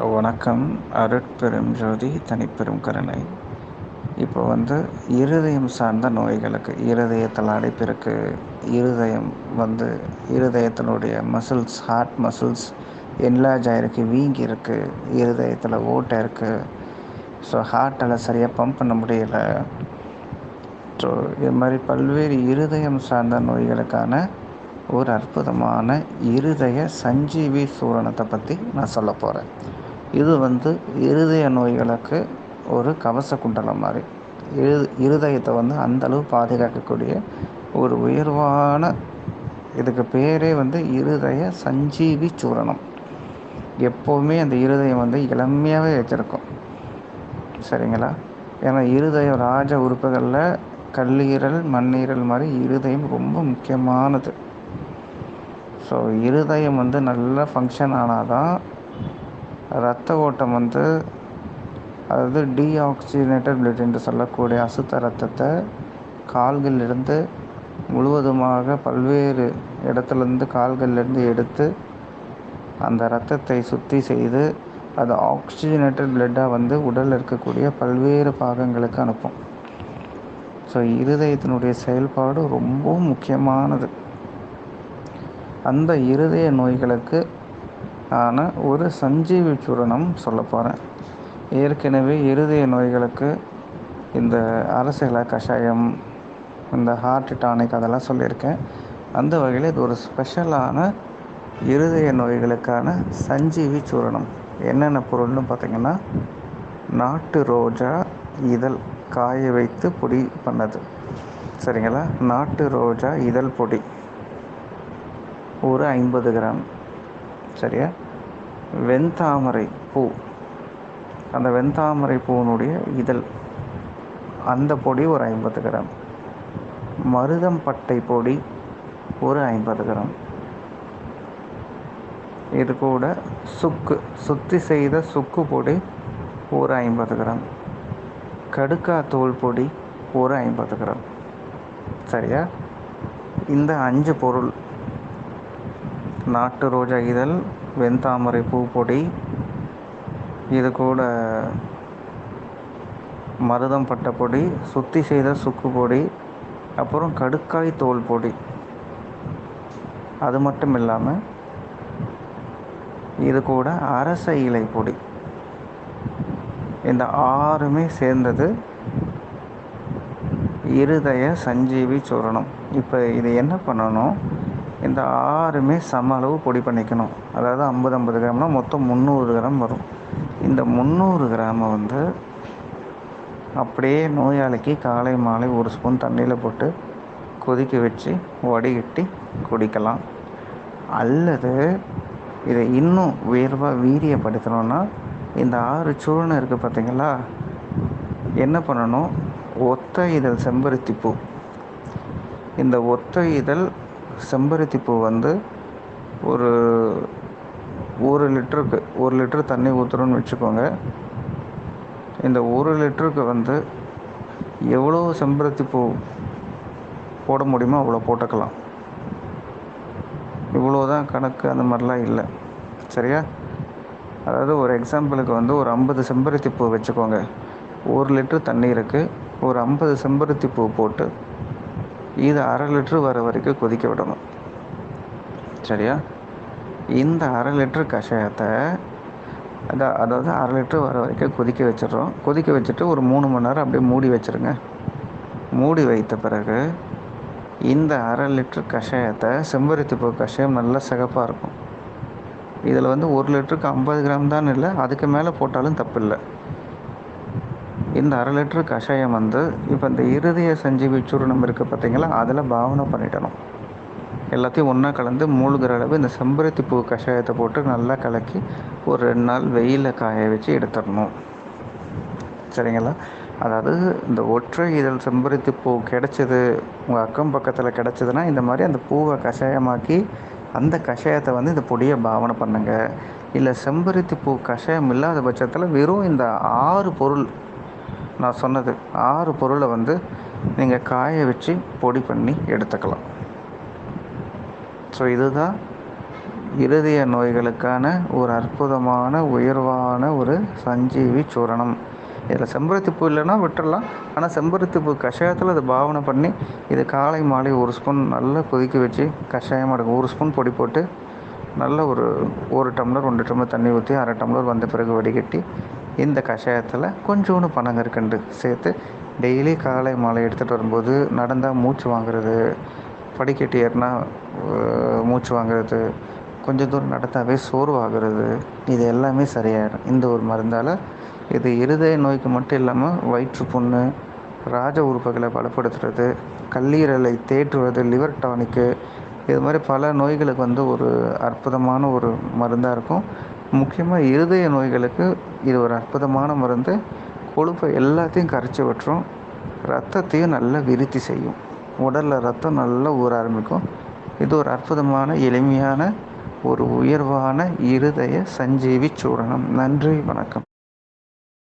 வணக்கம். அருட்பெரும் ஜோதி தனிப்பெரும் கருணை. இப்போ இருதயம் சார்ந்த நோய்களுக்கு, இருதயத்தில் அடைப்பு இருக்குது, இருதயம் இருதயத்தினுடைய மசில்ஸ், ஹார்ட் மசில்ஸ் என்லார்ஜ் ஆகிருக்கு, வீங்கி இருக்குது, இருதயத்தில் ஓட்டை இருக்குது. ஸோ ஹார்ட்டால் சரியாக பம்ப் பண்ண முடியலை. ஸோ இது மாதிரி பல்வேறு இருதயம் சார்ந்த நோய்களுக்கான ஒரு அற்புதமான இருதய சஞ்சீவி சூரணத்தை பற்றி நான் சொல்ல போகிறேன். இது இருதய நோய்களுக்கு ஒரு கவச குண்டலம் மாதிரி. இருதயத்தை அந்தளவு பாதுகாக்கக்கூடிய ஒரு உயர்வான, இதுக்கு பேரே இருதய சஞ்சீவி சூரணம். எப்போவுமே அந்த இருதயம் இளமையாகவே வச்சுருக்கும். சரிங்களா? ஏன்னா இருதயம் ராஜ உறுப்புகளில் கல்லீரல், மண்ணீரல் மாதிரி இருதயம் ரொம்ப முக்கியமானது. ஸோ இருதயம் நல்லா ஃபங்க்ஷன் ஆனால் தான் இரத்த ஓட்டம் அதாவது டீஆக்சிஜனேட்டட் பிளட் என்று சொல்லக்கூடிய அசுத்த இரத்தத்தை கால்களிலிருந்து முழுவதுமாக பல்வேறு இடத்துலேருந்து கால்களிலிருந்து எடுத்து அந்த இரத்தத்தை சுத்தி செய்து அது ஆக்சிஜனேட்டட் பிளட்டாக உடலில் இருக்கக்கூடிய பல்வேறு பாகங்களுக்கு அனுப்பும். ஸோ இருதயத்தினுடைய செயல்பாடு ரொம்ப முக்கியமானது. அந்த இருதய நோய்களுக்கு ஆன ஒரு சஞ்சீவி சூரணம் சொல்ல போகிறேன். ஏற்கனவே இருதய நோய்களுக்கு இந்த அரசியல கஷாயம், இந்த ஹார்ட் டானிக் அதெல்லாம் சொல்லியிருக்கேன். அந்த வகையில் இது ஒரு ஸ்பெஷலான இருதய நோய்களுக்கான சஞ்சீவி சூரணம். என்னென்ன பொருள்னு பார்த்திங்கன்னா, நாட்டு ரோஜா இதழ் காய வைத்து பொடி பண்ணது. சரிங்களா? நாட்டு ரோஜா இதழ் பொடி ஒரு 50 கிராம். சரியா? வெண்தாமரை பூ, அந்த வெண்தாமரை பூவினுடைய இதழ், அந்த பொடி ஒரு 50 கிராம். மருதம் பட்டை பொடி ஒரு 50 கிராம். இது கூட சுத்தி செய்த சுக்கு பொடி ஒரு 50 கிராம். கடுக்காத்தூள் பொடி ஒரு 50 கிராம். சரியா? இந்த 5 பொருள், நாட்டு ரோஜா இதழ், வெண்தாமரை பூ பொடி, இது கூட மருதம் பட்டை பொடி, சுத்தி செய்த சுக்கு பொடி, அப்புறம் கடுக்காய் தோல் பொடி. அது மட்டும் இல்லாமல் இது கூட அரச இலை பொடி. இந்த 6மே சேர்ந்தது இருதய சஞ்சீவி சூரணம். இப்போ இது என்ன பண்ணணும், இந்த 6மே சம அளவு பொடி பண்ணிக்கணும். அதாவது 50 கிராம்னா மொத்தம் 300 கிராம் வரும். இந்த 300 கிராமை அப்படியே நோயாளிக்கு காலை மாலை 1 ஸ்பூன் தண்ணியில் போட்டு கொதிக்க வச்சு வடிகட்டி குடிக்கலாம். அல்லது இதை இன்னும் வீரியப்படுத்தணும்னா, இந்த 6 சூரணம் இருக்குது பார்த்தீங்களா, என்ன பண்ணணும், ஒத்த இதழ் செம்பருத்தி பூ, இந்த ஒத்த இதழ் செம்பருத்தி பூ ஒரு 1 லிட்டருக்கு 1 லிட்டர் தண்ணி ஊற்றுறோன்னு வச்சுக்கோங்க. இந்த 1 லிட்டருக்கு எவ்வளோ செம்பருத்தி பூ போட முடியுமோ அவ்வளோ போட்டுக்கலாம். இவ்வளோதான் கணக்கு, அந்த மாதிரிலாம் இல்லை. சரியா? அதாவது ஒரு எக்ஸாம்பிளுக்கு ஒரு 50 செம்பருத்தி பூ வச்சுக்கோங்க. 1 லிட்டர் தண்ணி இருக்குது, ஒரு 50 செம்பருத்தி பூ போட்டு இது 1/2 லிட்டர் வர வரைக்கும் கொதிக்க விடணும். சரியா? இந்த 1/2 லிட்டர் கஷாயத்தை அதாவது 1/2 லிட்டர் வர வரைக்கும் கொதிக்க வச்சிடுறோம். கொதிக்க வச்சுட்டு ஒரு 3 மணி நேரம் அப்படியே மூடி வச்சுருங்க. மூடி வைத்த பிறகு இந்த 1/2 லிட்டர் கஷாயத்தை, செம்பருத்தி பூ கஷாயம் நல்லா சிகப்பாக இருக்கும். இதில் 1 லிட்டருக்கு 50 கிராம் தான் இல்லை, அதுக்கு மேலே போட்டாலும் தப்பு இல்லை. இந்த 1/2 லிட்டர் கஷாயம் இப்போ இந்த இருதய சஞ்சீவி சூரணம் இருக்குது பார்த்தீங்களா, அதில் பாவனை பண்ணிட்டணும். எல்லாத்தையும் ஒன்றா கலந்து மூழ்கிற அளவு இந்த செம்பருத்தி பூ கஷாயத்தை போட்டு நல்லா கலக்கி ஒரு 2 நாள் வெயிலில் காய வச்சு எடுத்துடணும். சரிங்களா? அதாவது இந்த ஒற்றை இதழ் செம்பருத்தி பூ கிடச்சிது, உங்கள் அக்கம் பக்கத்தில் கிடச்சிதுன்னா இந்த மாதிரி அந்த பூவை கஷாயமாக்கி அந்த கஷாயத்தை இந்த பொடியை பாவனை பண்ணுங்க. இல்லை செம்பருத்தி பூ கஷாயம் இல்லாத பட்சத்தில் வெறும் இந்த 6 பொருள், நான் சொன்னது 6 பொருளை நீங்கள் காய வச்சு பொடி பண்ணி எடுத்துக்கலாம். ஸோ இதுதான் இருதய நோய்களுக்கான ஒரு அற்புதமான உயர்வான ஒரு சஞ்சீவி சூரணம். இதில் செம்பருத்திப்பூ இல்லைன்னா விட்டுடலாம். ஆனால் செம்பருத்திப்பூ கஷாயத்தில் அதை பாவனை பண்ணி இது காலை மாலை 1 ஸ்பூன் நல்லா கொதிக்க வச்சு கஷாயமாக இருக்கும். 1 ஸ்பூன் பொடி போட்டு நல்ல ஒரு டம்ளர் 2 டம்ளர் தண்ணி ஊற்றி 1/2 டம்ளர் வந்த பிறகு வடிகட்டி இந்த கஷாயத்தில் கொஞ்சோண்டு பனங்கற்கண்டு சேர்த்து டெய்லி காலை மாலை எடுத்துகிட்டு வரும்போது நடந்தால் மூச்சு வாங்குறது, படிக்கட்டு ஏறினா மூச்சு வாங்குறது, கொஞ்சம் தூரம் நடந்தாவே சோர்வாகிறது, இது எல்லாமே சரியாயிடும் இந்த ஒரு மருந்தால். இது இருதய நோய்க்கு மட்டும் இல்லாமல் வயிற்றுப்புண்ணு, ராஜ உறுப்புகளை பலப்படுத்துறது, கல்லீரலை தேற்றுவது, லிவர் டானிக்கு, இது மாதிரி பல நோய்களுக்கு ஒரு அற்புதமான ஒரு மருந்தாக இருக்கும். முக்கியமாக இருதய நோய்களுக்கு இது ஒரு அற்புதமான மருந்து. கொழுப்பை எல்லாத்தையும் கரைச்சி விட்டுரும், ரத்தத்தையும் நல்லா விருத்தி செய்யும், உடலில் ரத்தம் நல்லா ஊற ஆரம்பிக்கும். இது ஒரு அற்புதமான எளிமையான ஒரு உயர்வான இருதய சஞ்சீவி சூரணம். நன்றி, வணக்கம்.